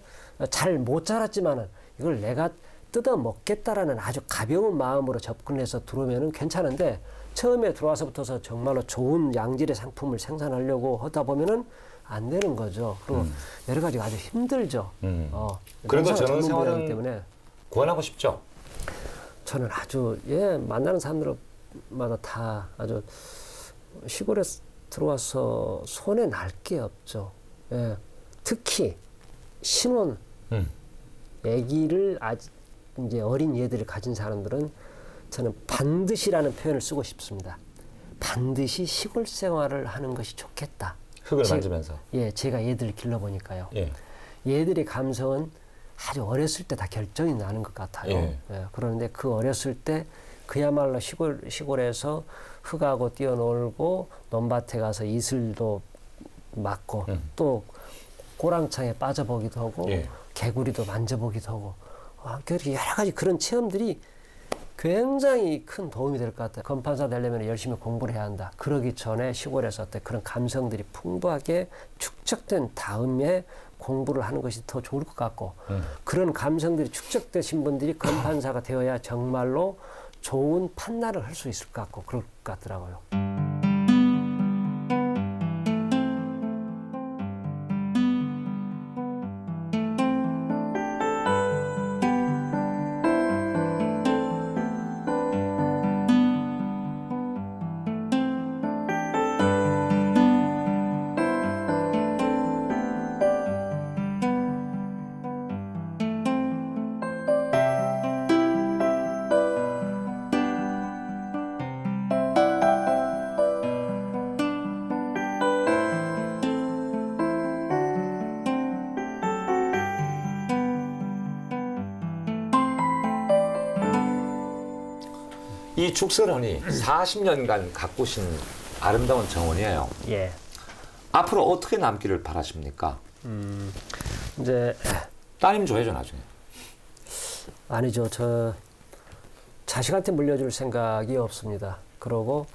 잘 못 자랐지만은 이걸 내가 뜯어 먹겠다라는 아주 가벼운 마음으로 접근해서 들어오면은 괜찮은데 처음에 들어와서부터서 정말로 좋은 양질의 상품을 생산하려고 하다 보면은 안 되는 거죠. 그리고 여러 가지가 아주 힘들죠. 그래도 농사가 저는 전문 분야이기 생활은 때문에 구원하고 싶죠. 저는 아주 만나는 사람들마다 다 아주 시골에 들어와서 손에 날 게 없죠. 특히 신혼 아기를 아직 이제 어린 얘들을 가진 사람들은 저는 반드시라는 표현을 쓰고 싶습니다. 반드시 시골 생활을 하는 것이 좋겠다. 흙을 만지면서. 제가 얘들을 길러보니까요. 예. 얘들의 감성은 아주 어렸을 때 다 결정이 나는 것 같아요. 그런데 그 어렸을 때 그야말로 시골에서 흙하고 뛰어놀고 논밭에 가서 이슬도 맞고 또 고랑창에 빠져보기도 하고 개구리도 만져보기도 하고 그렇게 여러 가지 그런 체험들이 굉장히 큰 도움이 될 것 같아요. 건판사 되려면 열심히 공부를 해야 한다. 그러기 전에 시골에서 어떤 그런 감성들이 풍부하게 축적된 다음에 공부를 하는 것이 더 좋을 것 같고 그런 감성들이 축적되신 분들이 건판사가 되어야 정말로 좋은 판단을 할 수 있을 것 같고 그럴 것 같더라고요. 이 죽설원이 40년간 가꾸신 아름다운 정원이에요. 앞으로 어떻게 남기를 바라십니까? 이제 따님 줘야죠 나중에. 아니죠. 저 자식한테 물려줄 생각이 없습니다. 그러고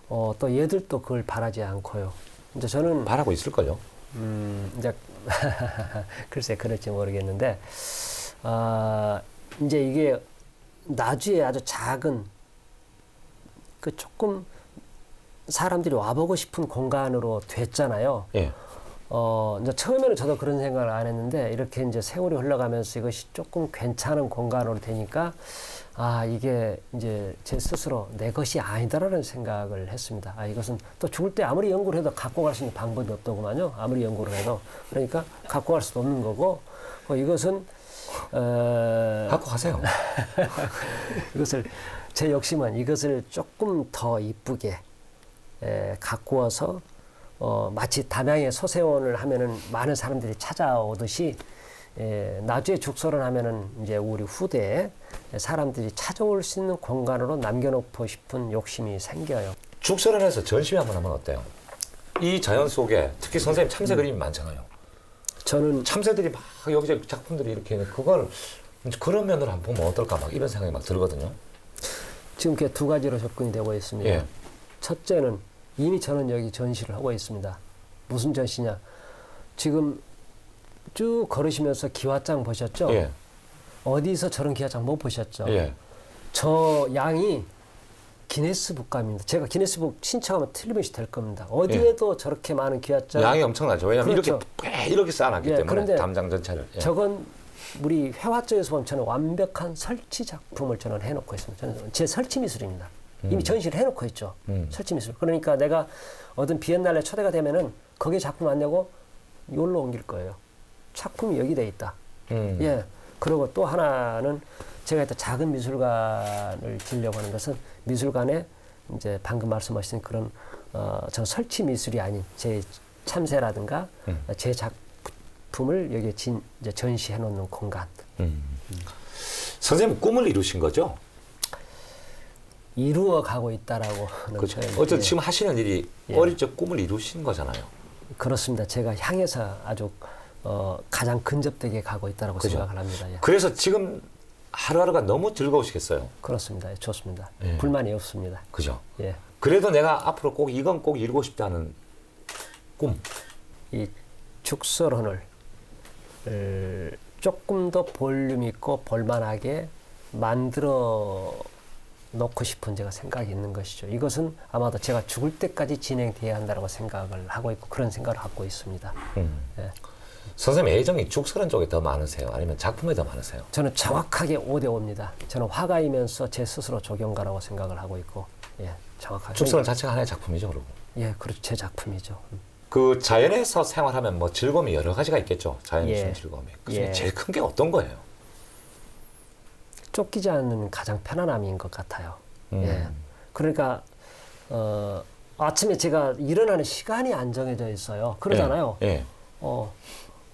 또 얘들도 그걸 바라지 않고요. 이제 저는 바라고 있을걸요. 이제 글쎄 그럴지 모르겠는데 이제 이게 나주에 아주 작은 그 조금 사람들이 와보고 싶은 공간으로 됐잖아요. 이제 처음에는 저도 그런 생각을 안 했는데 이렇게 이제 세월이 흘러가면서 이것이 조금 괜찮은 공간으로 되니까 이게 이제 제 스스로 내 것이 아니다라는 생각을 했습니다. 이것은 또 죽을 때 아무리 연구를 해도 갖고 갈 수 있는 방법이 없더구만요. 아무리 연구를 해도. 그러니까 갖고 갈 수도 없는 거고 이것은 갖고 가세요. 이것을 제 욕심은 이것을 조금 더 이쁘게 가꾸어서 마치 담양의 소세원을 하면은 많은 사람들이 찾아오듯이 나주의 죽설을 하면은 이제 우리 후대에 사람들이 찾아올 수 있는 공간으로 남겨놓고 싶은 욕심이 생겨요. 죽설원에서 전시회 한번 하면 어때요? 이 자연 속에 특히 선생님 참새 그림이 많잖아요. 저는 참새들이 막 여기저기 작품들이 이렇게 있는 그걸 그런 면으로 한번 보면 어떨까 막 이런 생각이 막 들거든요. 지금 그게 두 가지로 접근이 되고 있습니다. 예. 첫째는 이미 저는 여기 전시를 하고 있습니다. 무슨 전시냐? 지금 쭉 걸으시면서 기와장 보셨죠? 예. 어디서 저런 기와장 못 보셨죠? 예. 저 양이 기네스북감입니다. 제가 기네스북 신청하면 틀림없이 될 겁니다. 어디에도 저렇게 많은 기와장. 양이 엄청나죠. 왜냐하면 그렇죠. 이렇게 쌓아놨기 때문에 그런데 담장 전체를. 저건 우리 회화 쪽에서 보면 저는 완벽한 설치 작품을 저는 해놓고 있습니다. 저는 제 설치 미술입니다. 이미 전시를 해놓고 있죠. 설치 미술. 그러니까 내가 어떤 비엔날레 초대가 되면은 거기에 작품 안 내고 여기로 옮길 거예요. 작품이 여기 돼 있다. 그리고 또 하나는 제가 일단 작은 미술관을 지으려고 하는 것은 미술관에 이제 방금 말씀하신 그런 저 설치 미술이 아닌 제 참새라든가 제 작품을 여기에 이제 전시해 놓는 공간. 선생님 꿈을 이루신 거죠? 이루어 가고 있다라고 하는 그렇죠. 표현. 어쨌든 예. 지금 하시는 일이 예. 어릴 적 꿈을 이루신 거잖아요. 그렇습니다. 제가 향해서 아주 가장 근접되게 가고 있다라고 그죠. 생각을 합니다. 예. 그래서 지금 하루하루가 너무 즐거우시겠어요. 그렇습니다. 예, 좋습니다. 예. 불만이 없습니다. 그죠? 예. 그래도 내가 앞으로 꼭 이건 꼭 이루고 싶다는 꿈. 이 죽설헌을 조금 더 볼륨 있고 볼만하게 만들어 놓고 싶은 제가 생각이 있는 것이죠. 이것은 아마도 제가 죽을 때까지 진행돼야 한다고 생각을 하고 있고 그런 생각을 갖고 있습니다. 예. 선생님 애정이 죽설은 쪽에 더 많으세요? 아니면 작품에 더 많으세요? 저는 정확하게 5대 5입니다. 저는 화가이면서 제 스스로 조경가라고 생각을 하고 있고, 예, 정확하게. 죽설은 자체가 하나의 작품이죠, 그리고. 예, 그렇죠. 제 작품이죠. 그 자연에서 생활하면 뭐 즐거움이 여러 가지가 있겠죠. 자연이 예. 주는 즐거움이. 그 중에 예. 제일 큰 게 어떤 거예요? 쫓기지 않는 가장 편안함인 것 같아요. 예. 그러니까 아침에 제가 일어나는 시간이 안 정해져 있어요. 그러잖아요. 예.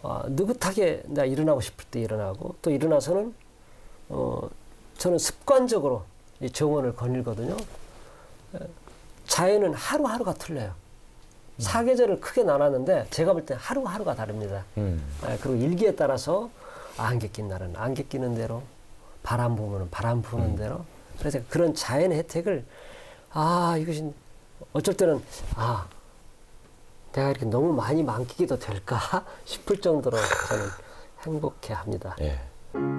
느긋하게 내가 일어나고 싶을 때 일어나고 또 일어나서는 저는 습관적으로 이 정원을 거닐거든요. 자연은 하루하루가 틀려요. 사계절을 크게 나눴는데 제가 볼 때 하루하루가 다릅니다. 그리고 일기에 따라서 안개 낀 날은 안개 끼는 대로 바람 부으면 바람 부는 대로 그래서 그런 자연의 혜택을 이것이 어쩔 때는 내가 이렇게 너무 많이 만끽해도 될까 싶을 정도로 저는 행복해 합니다. 예.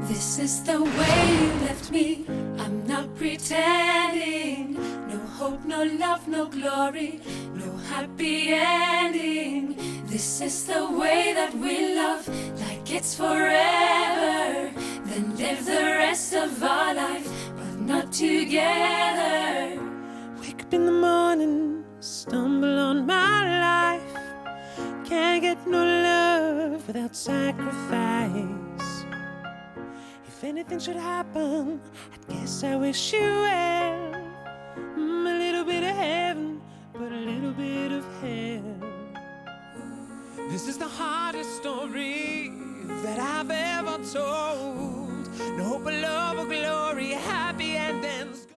This is the way you left me. I'm not pretending. No hope, no love, no glory, no happy ending. This is the way that we love, like it's forever. Then live the rest of our life, but not together. Wake up in the morning, stumble on my life. Can't get no love without sacrifice. If anything should happen, I guess I wish you well. A little bit of heaven, but a little bit of hell. This is the hardest story that I've ever told. No hope of love or glory, happy endings.